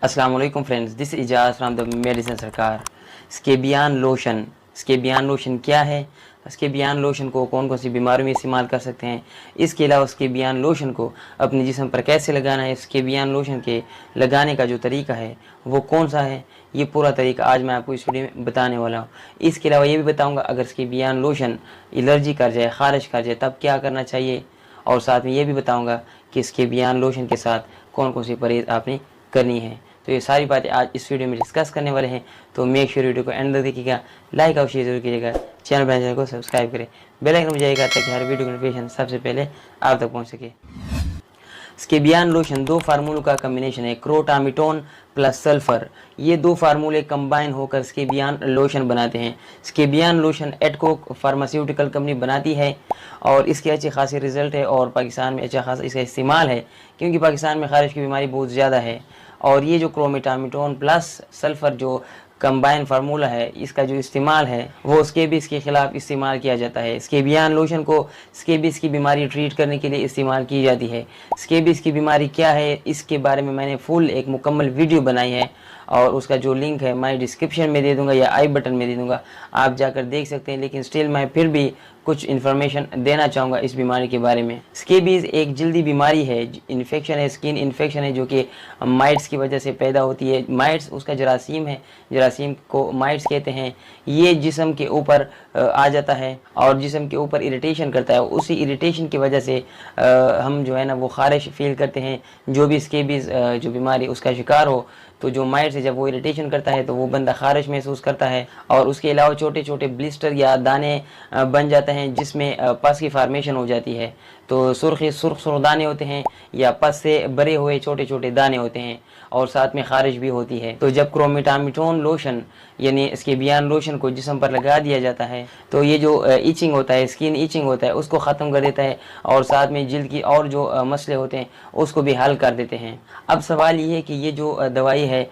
अस्सलाम वालेकुम friends, this Ejaz from the medicine सरकार। स्केबियन लोशन, स्केबियन लोशन क्या है? स्केबियन लोशन को कौन कौन सी बीमारियों में इस्तेमाल कर सकते हैं, इसके अलावा स्केबियन लोशन को अपने जिस्म पर कैसे लगाना है, स्केबियन लोशन के लगाने का जो तरीका है वो कौन सा है, ये पूरा तरीका आज मैं आपको इस वीडियो में बताने वाला हूँ। इसके अलावा ये भी बताऊँगा अगर स्केबियन लोशन एलर्जी कर जाए, ख़ारिज कर जाए तब क्या करना चाहिए, और साथ में ये भी बताऊँगा कि स्केबियन लोशन के साथ कौन कौन सी परहेज़ आपने करनी है। तो ये सारी बातें आज इस वीडियो में डिस्कस करने वाले हैं, तो मेक श्योर वीडियो को एंड तक देखिएगा, लाइक और शेयर जरूर कीजिएगा, चैनल को सब्सक्राइब करें, बेल आइकन बजाइएगा ताकि हर वीडियो की नोटिफिकेशन सबसे पहले आप तक पहुंच सके। स्केबियन लोशन दो फार्मूलों का कम्बिनेशन है, क्रोटामिटोन प्लस सल्फर। ये दो फार्मूले कंबाइन होकर स्केबियन लोशन बनाते हैं। स्केबियन लोशन एडको फार्मास्यूटिकल कंपनी बनाती है और इसके अच्छे खासे रिजल्ट है और पाकिस्तान में अच्छा खासा इसका इस्तेमाल है, क्योंकि पाकिस्तान में खारिज की बीमारी बहुत ज़्यादा है। और ये जो क्रोमेटामिटोन प्लस सल्फर जो कंबाइन फार्मूला है, इसका जो इस्तेमाल है वो स्केबिस के खिलाफ इस्तेमाल किया जाता है। स्केबियन लोशन को स्केबिस की बीमारी ट्रीट करने के लिए इस्तेमाल की जाती है। स्केबिस की बीमारी क्या है इसके बारे में मैंने फुल एक मुकम्मल वीडियो बनाई है और उसका जो लिंक है मैं डिस्क्रिप्शन में दे दूंगा या आई बटन में दे दूंगा, आप जाकर देख सकते हैं। लेकिन स्टिल मैं फिर भी कुछ इन्फॉर्मेशन देना चाहूँगा इस बीमारी के बारे में। स्केबीज एक जल्दी बीमारी है, इन्फेक्शन है, स्किन इन्फेक्शन है जो कि माइट्स की वजह से पैदा होती है। माइट्स उसका जरासीम है, जरासीम को माइट्स कहते हैं। ये जिस्म के ऊपर आ जाता है और जिस्म के ऊपर इरिटेशन करता है। उसी इरिटेशन की वजह से हम जो है ना वो खारिश फील करते हैं। जो भी स्केबीज जो बीमारी उसका शिकार हो, तो जो माइट से जब वो इरिटेशन करता है तो वो बंदा खारिश महसूस करता है। और उसके अलावा छोटे छोटे ब्लिस्टर या दाने बन जाते हैं जिसमें पस की फार्मेशन हो जाती है। तो सुर्ख दाने होते हैं या पस से भरे हुए छोटे छोटे दाने होते हैं और साथ में खारिश भी होती है। तो जब क्रोमेटामिटोन लोशन यानी स्केबियन लोशन को जिस्म पर लगा दिया जाता है तो ये जो इचिंग होता है, स्किन इचिंग होता है, उसको ख़त्म कर देता है और साथ में जिल्द की और जो मसले होते हैं उसको भी हल कर देते हैं। अब सवाल ये है कि ये जो दवाई है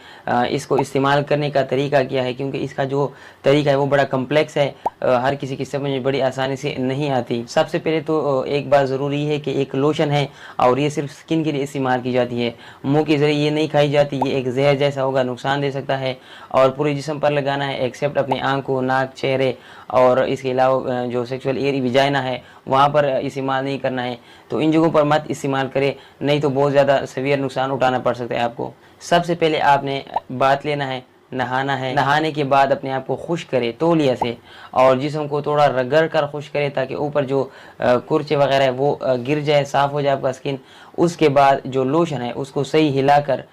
इसको इस्तेमाल करने का तरीका क्या है, क्योंकि इसका जो तरीका है वो बड़ा कम्प्लेक्स है, हर किसी की समझ में बड़ी आसानी से नहीं आती। सबसे पहले तो एक बात ज़रूरी है कि एक लोशन है और ये सिर्फ स्किन के लिए इस्तेमाल की जाती है, मुंह के ज़रिए ये नहीं खाई जाती। ये एक जहर जैसा होगा, नुकसान दे सकता है और पूरे जिस्म पर लगाना है एक्सेप्ट अपने आंखों, नाक, चेहरे और इसके अलावा जो सेक्सुअल एरिया विजाइना है वहाँ पर इस्तेमाल नहीं करना है। तो इन जगहों पर मत इस्तेमाल करें, नहीं तो बहुत ज़्यादा सीवियर नुकसान उठाना पड़ सकता है आपको। सबसे पहले आपने बात लेना है, नहाना है। नहाने के बाद अपने आप को खुश करें तौलिया से और जिस्म को थोड़ा रगड़ कर खुश करें ताकि ऊपर जो कुर्चे वगैरह है वो गिर जाए, साफ़ हो जाए आपका स्किन। उसके बाद जो लोशन है उसको सही हिलाकर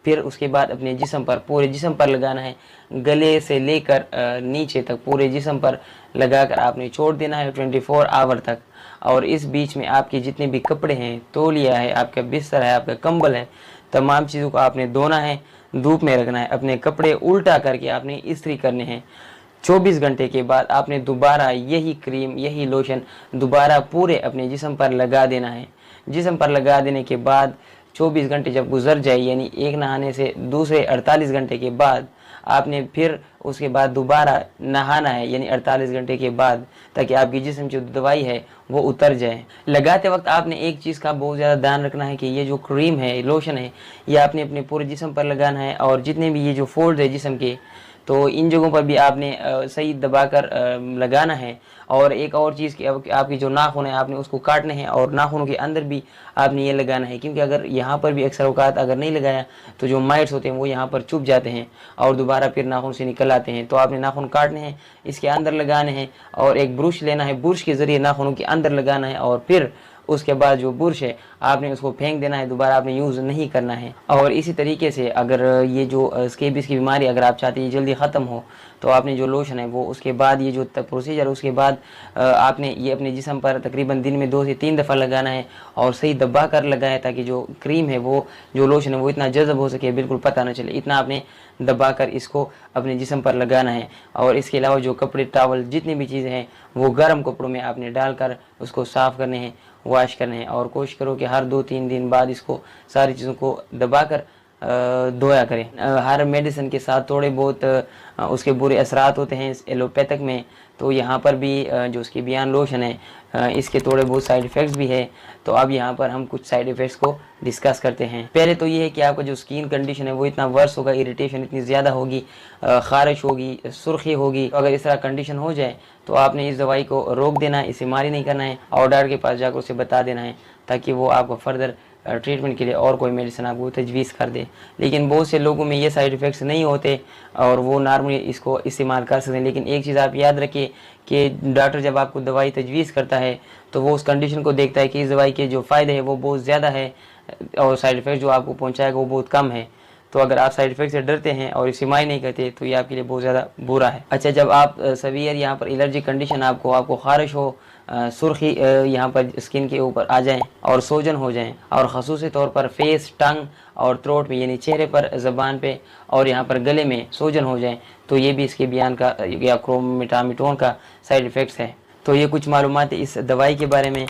फिर उसके बाद अपने जिस्म पर, पूरे जिस्म पर लगाना है, गले से लेकर नीचे तक पूरे जिस्म पर लगाकर आपने छोड़ देना है 24 आवर तक। और इस बीच में आपके जितने भी कपड़े हैं, तौलिया है, आपका बिस्तर है, आपका कंबल है, तमाम चीज़ों को आपने धोना है, धूप में रखना है। अपने कपड़े उल्टा करके आपने इस्त्री करने हैं। 24 घंटे के बाद आपने दोबारा यही क्रीम, यही लोशन दोबारा पूरे अपने जिस्म पर लगा देना है। जिस्म पर लगा देने के बाद 24 घंटे जब गुजर जाए, यानी एक नहाने से दूसरे 48 घंटे के बाद आपने फिर उसके बाद दोबारा नहाना है, यानी 48 घंटे के बाद, ताकि आपकी जिस्म जो दवाई है वो उतर जाए। लगाते वक्त आपने एक चीज़ का बहुत ज़्यादा ध्यान रखना है कि ये जो क्रीम है, लोशन है, ये आपने अपने पूरे जिस्म पर लगाना है और जितने भी ये जो फोल्ड है जिस्म के, तो इन जगहों पर भी आपने सही दबाकर लगाना है। और एक और चीज़ कि आपकी जो नाखून है आपने उसको काटने हैं और नाखूनों के अंदर भी आपने ये लगाना है, क्योंकि अगर यहाँ पर भी अक्सर औकात अगर नहीं लगाया तो जो माइट्स होते हैं वो यहाँ पर चुभ जाते हैं और दोबारा फिर नाखून से निकल आते हैं। तो आपने नाखून काटने हैं, इसके अंदर लगाने हैं और एक ब्रश लेना है, ब्रश के ज़रिए नाखूनों के अंदर लगाना है और फिर उसके बाद जो बुरश है आपने उसको फेंक देना है, दोबारा आपने यूज़ नहीं करना है। और इसी तरीके से अगर ये जो स्केबिस की बीमारी अगर आप चाहते हैं जल्दी ख़त्म हो तो आपने जो लोशन है वो उसके बाद ये जो प्रोसीजर उसके बाद आपने ये अपने जिस्म पर तकरीबन दिन में 2 से 3 दफ़ा लगाना है और सही दबा कर लगाए ताकि जो क्रीम है वो जो लोशन है वो इतना जज़ब हो सके, बिल्कुल पता ना चले, इतना आपने दबा कर इसको अपने जिस्म पर लगाना है। और इसके अलावा जो कपड़े, टावल, जितनी भी चीज़ें हैं वो गर्म कपड़ों में आपने डालकर उसको साफ़ करने हैं, वॉश करने हैं और कोशिश करो कि हर 2-3 दिन बाद इसको सारी चीज़ों को दबाकर धोया करें। हर मेडिसिन के साथ थोड़े बहुत उसके बुरे असरात होते हैं इस एलोपैथिक में, तो यहाँ पर भी जो उसकी बियान लोशन है इसके थोड़े बहुत साइड इफ़ेक्ट्स भी है। तो अब यहाँ पर हम कुछ साइड इफ़ेक्ट्स को डिस्कस करते हैं। पहले तो ये है कि आपका जो स्किन कंडीशन है वो इतना वर्स होगा, इरिटेशन इतनी ज़्यादा होगी, ख़ारिश होगी, सुर्खी होगी। तो अगर इस तरह कंडीशन हो जाए तो आपने इस दवाई को रोक देना है, इस्तेमाल ही नहीं करना है और डॉक्टर के पास जाकर उसे बता देना है, ताकि वो आपको फर्दर ट्रीटमेंट के लिए और कोई मेडिसिन आपको तजवीज़ कर दे। लेकिन बहुत से लोगों में ये साइड इफ़ेक्ट्स नहीं होते और वो नॉर्मली इसको इस्तेमाल कर सकते हैं। लेकिन एक चीज़ आप याद रखिए कि डॉक्टर जब आपको दवाई तजवीज़ करता है तो वो उस कंडीशन को देखता है कि इस दवाई के जो फ़ायदे हैं वो बहुत ज़्यादा है और साइड इफ़ेक्ट जो आपको पहुँचाएगा वो बहुत कम है। तो अगर आप साइड इफ़ेक्ट से डरते हैं और इस्तेमाल नहीं करते तो ये आपके लिए बहुत ज़्यादा बुरा है। अच्छा, जब आप सवियर यहाँ पर एलर्जी कंडीशन आपको ख़ारिश हो, सुर्खी यहाँ पर स्किन के ऊपर आ जाएं और सोजन हो जाएं और ख़ुसूसी तौर पर फेस, टंग और थ्रोट में यानी चेहरे पर, ज़बान पे और यहाँ पर गले में सोजन हो जाएं, तो ये भी इसके बयान का या क्रोमिटामिटोन का साइड इफ़ेक्ट्स है। तो ये कुछ मालूमात इस दवाई के बारे में।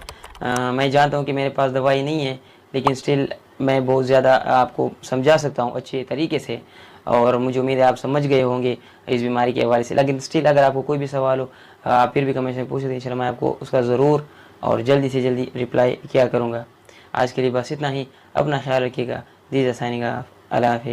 मैं जानता हूँ कि मेरे पास दवाई नहीं है, लेकिन स्टिल मैं बहुत ज़्यादा आपको समझा सकता हूँ अच्छे तरीके से और मुझे उम्मीद है आप समझ गए होंगे इस बीमारी के हवाले से। लेकिन स्टिल अगर आपको कोई भी सवाल हो आप फिर भी कमेंट में पूछ सकते हैं, इंशाल्लाह मैं आपको उसका ज़रूर और जल्दी से जल्दी रिप्लाई किया करूँगा। आज के लिए बस इतना ही। अपना ख्याल रखिएगा। दीजिए साइनिंग ऑफ। अल्लाह हाफ़िज़।